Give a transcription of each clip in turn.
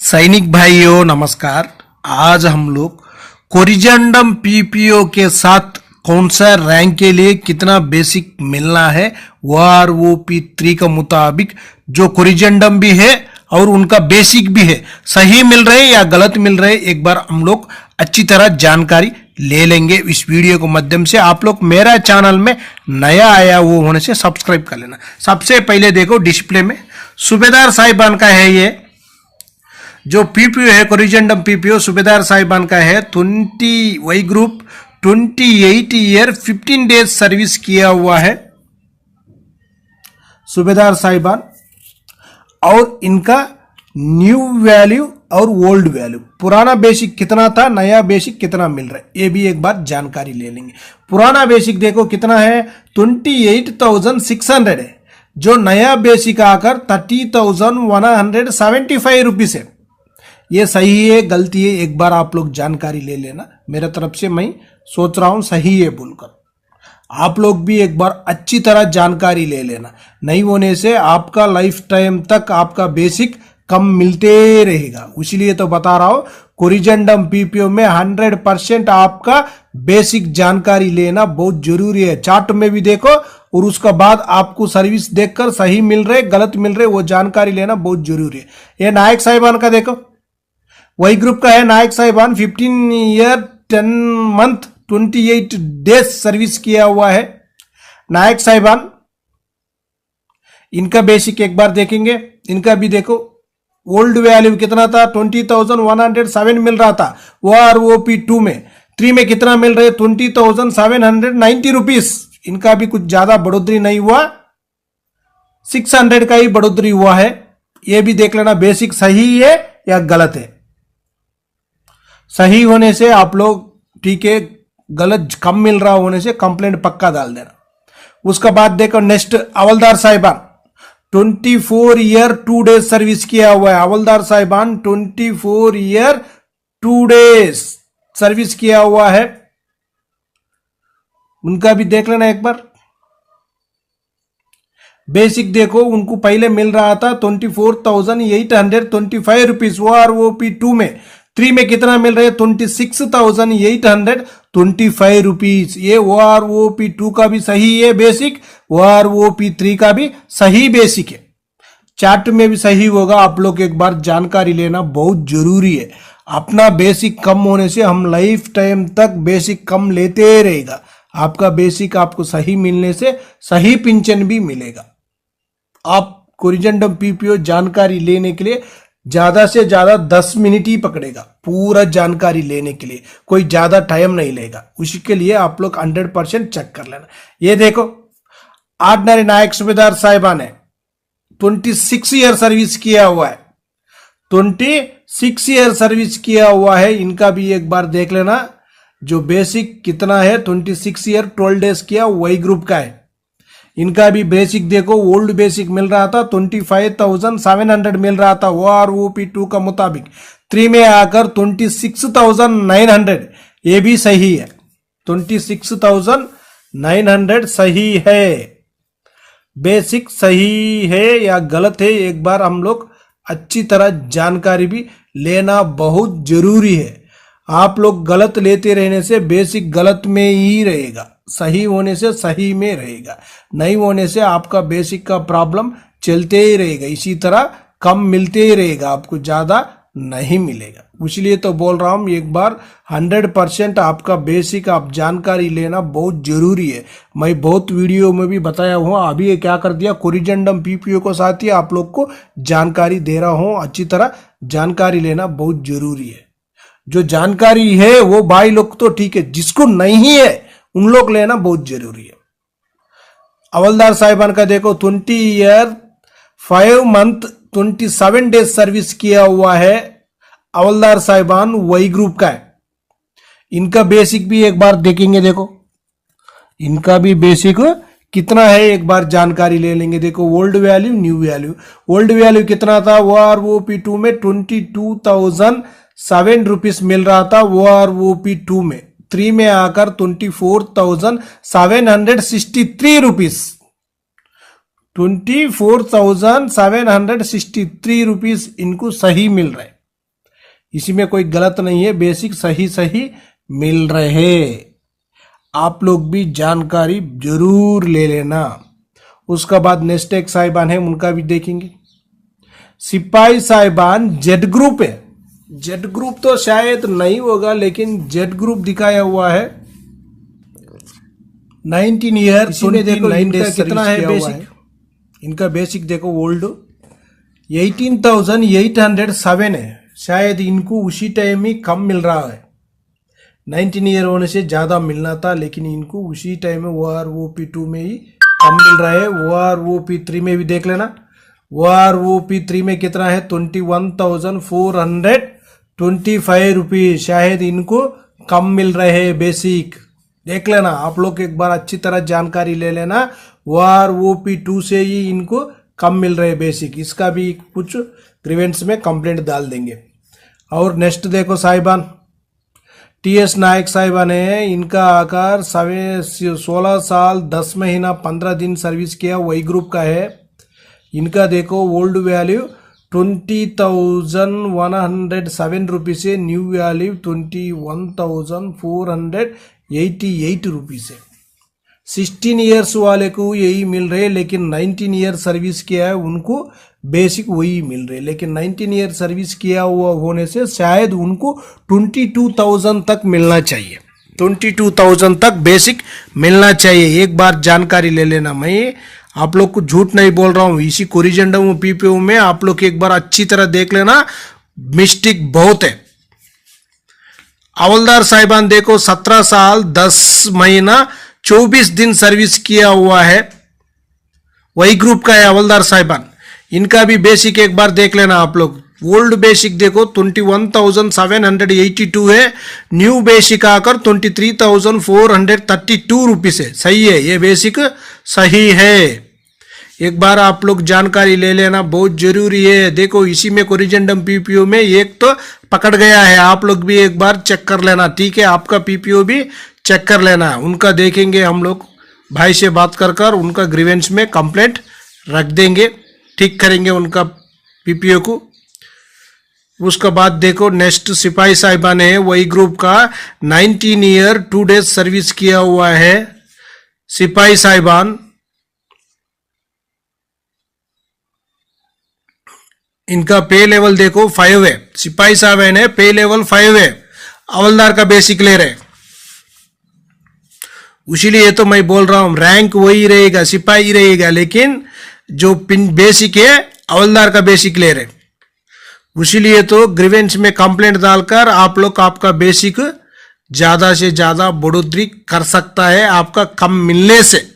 सैनिक भाइयों नमस्कार। आज हम लोग कोरिजेंडम पीपीओ के साथ कौन सा रैंक के लिए कितना बेसिक मिलना है OROP3 का मुताबिक जो कोरिजेंडम भी है और उनका बेसिक भी है, सही मिल रहे या गलत मिल रहे, एक बार हम लोग अच्छी तरह जानकारी ले लेंगे इस वीडियो के माध्यम से। आप लोग मेरा चैनल में नया आया वो होने से सब्सक्राइब कर लेना। सबसे पहले देखो डिस्प्ले में सूबेदार साहिबान का है, ये जो पीपीओ है कोरिजेंडम पीपीओ सूबेदार साहिबान का है। 20 Y group 28 year 15 days service किया हुआ है सूबेदार साहिबान। और इनका न्यू वैल्यू और ओल्ड वैल्यू, पुराना बेसिक कितना था, नया बेसिक कितना मिल रहा है, ये भी एक बार जानकारी ले लेंगे। पुराना बेसिक देखो कितना है, 28,600 है। जो नया बेसिक आकर 30,175 रुपीज है। ये सही है गलती है, एक बार आप लोग जानकारी ले लेना। मेरे तरफ से मैं सोच रहा हूं सही है बोलकर, आप लोग भी एक बार अच्छी तरह जानकारी ले लेना। नहीं होने से आपका लाइफ टाइम तक आपका बेसिक कम मिलते रहेगा। इसलिए तो बता रहा हूं कोरिजेंडम पीपीओ में 100% आपका बेसिक जानकारी लेना बहुत जरूरी है। चार्ट में भी देखो और उसका बाद आपको सर्विस देखकर सही मिल रहे गलत मिल रहे वो जानकारी लेना बहुत जरूरी है। ये नायक साहिबान का देखो, वही ग्रुप का है नायक साहिबान, 15 ईयर 10 मंथ 28 डेज सर्विस किया हुआ है नायक साहिबान। इनका बेसिक एक बार देखेंगे, इनका भी देखो ओल्ड वैल्यू कितना था, 20,107 मिल रहा था OROP2 में। 3 में कितना मिल रहे, 20,790 रुपीज। इनका भी कुछ ज्यादा बढ़ोतरी नहीं हुआ, 600 का ही बढ़ोतरी हुआ है। यह भी देख लेना बेसिक सही है या गलत है। सही होने से आप लोग ठीक है, गलत कम मिल रहा होने से कंप्लेंट पक्का डाल देना। उसका बाद देखो नेक्स्ट हवलदार साहिबान, 24 ईयर 2 डेज सर्विस किया हुआ है हवलदार साहिबान। 24 ईयर 2 डेज सर्विस किया हुआ है, उनका भी देख लेना एक बार। बेसिक देखो उनको पहले मिल रहा था 24,825 रुपीज OROP2 में। 3 में कितना मिल रहा है, 26,825 रुपीज। ये OROP2 का भी सही है बेसिक, OROP3 का भी सही बेसिक है। चार्ट में भी सही होगा। आप लोग एक बार जानकारी लेना बहुत जरूरी है। अपना बेसिक कम होने से हम लाइफ टाइम तक बेसिक कम लेते रहेगा। आपका बेसिक आपको सही मिलने से सही पेंशन भी मिलेगा। आप कोरिजेंडम पीपीओ जानकारी लेने के लिए ज्यादा से ज्यादा 10 मिनट ही पकड़ेगा पूरा जानकारी लेने के लिए, कोई ज्यादा टाइम नहीं लेगा। उसी के लिए आप लोग 100% चेक कर लेना। ये देखो ऑर्डिनरी नायक सूबेदार साहिबान है, 26 ईयर सर्विस किया हुआ है। 26 ईयर सर्विस किया हुआ है। इनका भी एक बार देख लेना जो बेसिक कितना है, 26 ईयर 12 डेज किया वही ग्रुप का है। इनका भी बेसिक देखो ओल्ड बेसिक मिल रहा था 25,700 मिल रहा था OROP2 का मुताबिक। 3 में आकर 26,900, ये भी सही है। 26,900 सही है। बेसिक सही है या गलत है, एक बार हम लोग अच्छी तरह जानकारी भी लेना बहुत जरूरी है। आप लोग गलत लेते रहने से बेसिक गलत में ही रहेगा, सही होने से सही में रहेगा। नहीं होने से आपका बेसिक का प्रॉब्लम चलते ही रहेगा। इसी तरह कम मिलते ही रहेगा, आपको ज्यादा नहीं मिलेगा। इसलिए तो बोल रहा हूं एक बार 100% आपका बेसिक आप जानकारी लेना बहुत जरूरी है। मैं बहुत वीडियो में भी बताया हूं, अभी ये क्या कर दिया कोरिजेंडम पीपीओ को साथ ही आप लोग को जानकारी दे रहा हूं। अच्छी तरह जानकारी लेना बहुत जरूरी है। जो जानकारी है वो भाई लोग तो ठीक है, जिसको नहीं है उन लोग लेना बहुत जरूरी है। हवलदार साहिबान का देखो 20 ईयर 5 मंथ 27 डेज सर्विस किया हुआ है हवलदार साहिबान, वही ग्रुप का है। इनका बेसिक भी एक बार देखेंगे। देखो इनका भी बेसिक कितना है एक बार जानकारी ले लेंगे। देखो old value new value, old value कितना था OROP2 में 22,007 रुपीज मिल रहा था OROP2 में। 3 में आकर 24,763 रुपीज। 24,763 रुपीज इनको सही मिल रहा है। इसी में कोई गलत नहीं है, बेसिक सही सही मिल रहे। आप लोग भी जानकारी जरूर ले लेना। उसका बाद नेक्स्ट एक साहिबान है, उनका भी देखेंगे। सिपाही साहिबान जेड ग्रुप है। जेड ग्रुप तो शायद नहीं होगा, लेकिन जेड ग्रुप दिखाया हुआ है। 19 ईयर, इसमें देखो इनका कितना है बेसिक। इनका बेसिक देखो ओल्ड 18,807 है। शायद इनको उसी टाइम ही कम मिल रहा है। 19 ईयर होने से ज्यादा मिलना था, लेकिन इनको उसी टाइम में OROP2 में ही कम मिल रहा है। OROP3 में भी देख लेना। OROP3 में कितना है 21,425 रुपीज। शायद इनको कम मिल रहे हैं बेसिक, देख लेना। आप लोग एक बार अच्छी तरह जानकारी ले लेना। OROP2 से ही इनको कम मिल रहे बेसिक। इसका भी कुछ ग्रीवेंस में कंप्लेंट डाल देंगे। और नेक्स्ट देखो साहिबान, TS नायक साहिबान है। इनका आकार 16 साल 10 महीना 15 दिन सर्विस किया, वही ग्रुप का है। इनका देखो ओल्ड वैल्यू 20,107 रुपीज से न्यू वैल्यू 21,488 रुपीज है। 16 ईयर्स वाले को यही मिल रहे, लेकिन 19 ईयर सर्विस किया है उनको बेसिक वही मिल रहे। लेकिन 19 ईयर सर्विस किया हुआ होने से शायद उनको 22,000 तक मिलना चाहिए। 22,000 तक बेसिक मिलना चाहिए। एक बार जानकारी ले लेना। मैं आप लोग को झूठ नहीं बोल रहा हूं। इसी कोरिजेंडम PPO में आप लोग एक बार अच्छी तरह देख लेना, मिस्टेक बहुत है। हवलदार साहिबान देखो 17 साल 10 महीना 24 दिन सर्विस किया हुआ है, वही ग्रुप का है हवलदार साहिबान। इनका भी बेसिक एक बार देख लेना आप लोग। ओल्ड बेसिक देखो 21,782 है, न्यू बेसिक आकर 23,432 रुपीज है। सही है, ये बेसिक सही है। एक बार आप लोग जानकारी ले लेना, बहुत जरूरी है। देखो इसी में कोरिजेंडम PPO में एक तो पकड़ गया है, आप लोग भी एक बार चेक कर लेना, ठीक है। आपका PPO भी चेक कर लेना। उनका देखेंगे हम लोग, भाई से बात कर उनका ग्रीवेंस में कंप्लेंट रख देंगे, ठीक करेंगे उनका PPO को। उसका बाद देखो नेक्स्ट सिपाही साहिबान है, वही ग्रुप का 19 ईयर 2 डेज सर्विस किया हुआ है सिपाही साहिबान। इनका पे लेवल देखो 5 है। सिपाही साहिबान है, पे लेवल 5 है। हवलदार का बेसिक ले रहे, इसीलिए तो मैं बोल रहा हूं रैंक वही रहेगा, सिपाही रहेगा, लेकिन जो बेसिक है हवलदार का बेसिक ले रहे। इसीलिए तो ग्रीवेंस में कंप्लेंट डालकर आप लोग आपका बेसिक ज्यादा से ज्यादा बढ़ोतरी कर सकता है आपका कम मिलने से।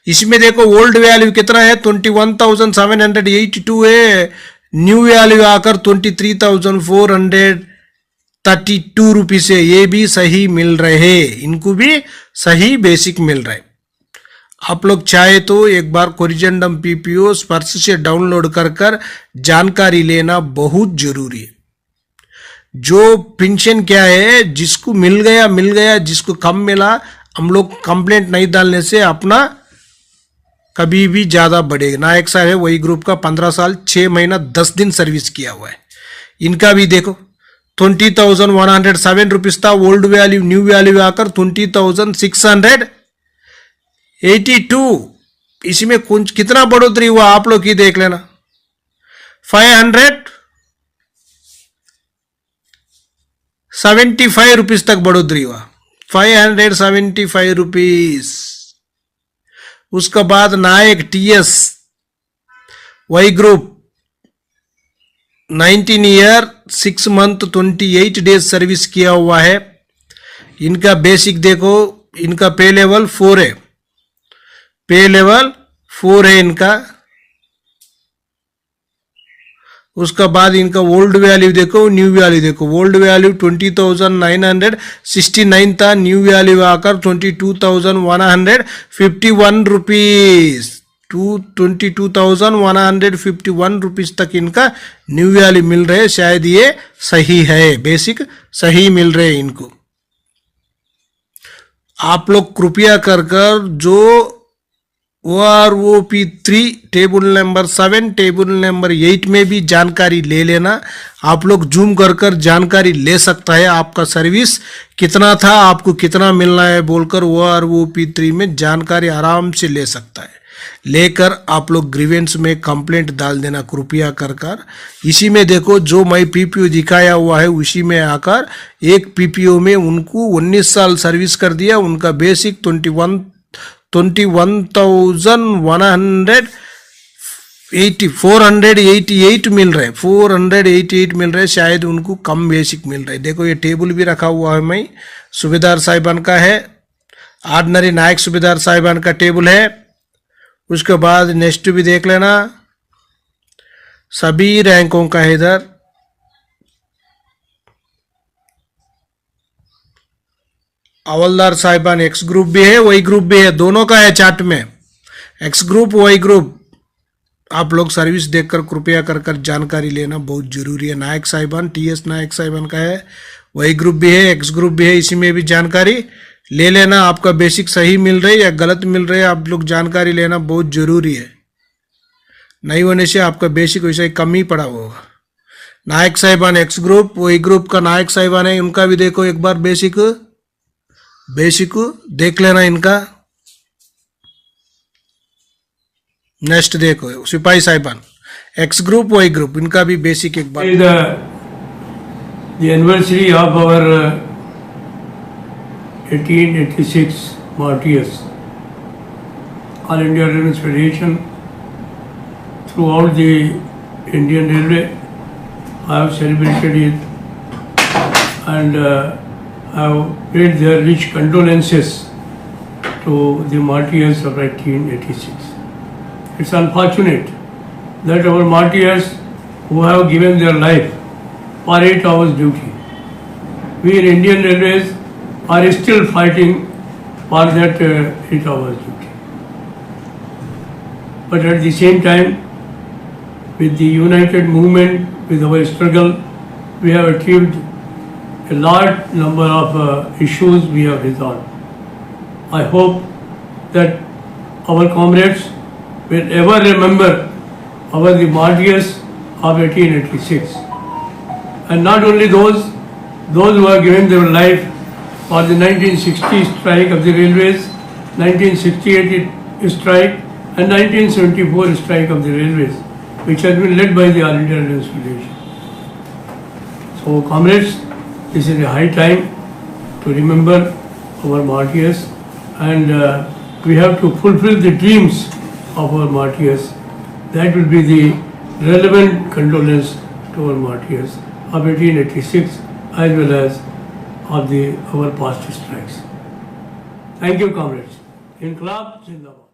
इसमें देखो ओल्ड वैल्यू कितना है 21,782 है, न्यू वैल्यू आकर 23,432 रुपीज है। ये भी सही मिल रहे, इनको भी सही बेसिक मिल रहे। आप लोग चाहे तो एक बार कोरिजेंडम PPO स्पर्श से डाउनलोड कर जानकारी लेना बहुत जरूरी है। जो पेंशन क्या है, जिसको मिल गया, जिसको कम मिला, हम लोग कंप्लेंट नहीं डालने से अपना कभी भी ज्यादा बढ़ेगा। नायक साहब है, वही ग्रुप का 15 साल 6 महीना 10 दिन सर्विस किया हुआ है। इनका भी देखो 20,107 रुपीज था ओल्ड वैल्यू, न्यू वैल्यू आकर 20,682। इसमें कुछ कितना बढ़ोतरी हुआ आप लोग ही देख लेना। 575 रुपीज तक बढ़ोतरी हुआ, 575 रुपीज। उसका बाद नायक TS वही group 19 year 6 month 28 days service किया हुआ है। इनका बेसिक देखो, इनका पे लेवल 4 है, पे लेवल 4 है इनका। उसका बाद इनका ओल्ड वैल्यू देखो, न्यू वैल्यू देखो। ओल्ड वैल्यू 20,969 था, न्यू वैल्यू आकर 22,151 रुपीज, 22,151 रुपीज तक इनका न्यू वैल्यू मिल रहे। शायद ये सही है, बेसिक सही मिल रहे इनको। आप लोग कृपया कर जो OROP3 table number 7 table number 8 में भी जानकारी ले लेना। आप लोग जूम कर जानकारी ले सकता है, आपका सर्विस कितना था, आपको कितना मिलना है बोलकर OROP3 में जानकारी आराम से ले सकता है। लेकर आप लोग ग्रीवेंस में कंप्लेंट डाल देना कृपया कर। इसी में देखो जो मैं पीपीओ दिखाया हुआ है उसी में आकर एक पीपीओ में उनको 19 साल सर्विस कर दिया, उनका बेसिक 488 मिल रहा है, 488 मिल रहा है, शायद उनको कम बेसिक मिल रहा है। देखो ये टेबल भी रखा हुआ है, मैं सूबेदार साहिबान का है, ऑर्डिनरी नायक सूबेदार साहिबान का टेबल है। उसके बाद नेक्स्ट भी देख लेना, सभी रैंकों का है इधर। हवलदार साहिबान एक्स ग्रुप भी है, वाई ग्रुप भी है, दोनों का है चार्ट में, एक्स ग्रुप वाई ग्रुप। आप लोग सर्विस देखकर कृपया कर जानकारी लेना बहुत जरूरी है। नायक साहिबान TS नायक साहिबान का है, वाई ग्रुप भी है, एक्स ग्रुप भी है, इसी में भी जानकारी ले लेना। आपका बेसिक सही मिल रही है या गलत मिल रही है, आप लोग जानकारी लेना बहुत जरूरी है। नहीं होने से आपका बेसिक वैसे ही कम ही पड़ा होगा। नायक साहिबान एक्स ग्रुप, वही ग्रुप का नायक साहिबान है, उनका भी देखो एक बार बेसिक देख लेना इनका। नेक्स्ट देखो सिपाही साहिबान एक्स ग्रुप वाई ग्रुप, इनका भी बेसिक एक बार। The anniversary of our 1886 martyrs, All India Railways Federation, throughout the Indian Railway, I have celebrated it and I have paid their rich condolences to the martyrs of 1886. It's unfortunate that our martyrs who have given their life for 8 hours duty, we in Indian Railways are still fighting for that 8 hours duty. But at the same time, with the united movement, with our struggle, we have achieved a large number of issues we have resolved. I hope that our comrades will ever remember the martyrs of 1886, and not only those who have given their life for the 1960 strike of the railways, 1968 strike and 1974 strike of the railways, which has been led by the All India Railways Federation. So comrades, this is a high time to remember our martyrs, and we have to fulfill the dreams of our martyrs. That will be the relevant condolence to our martyrs of 1886 as well as of our past strikes. Thank you, comrades. Inqilab Zindabad.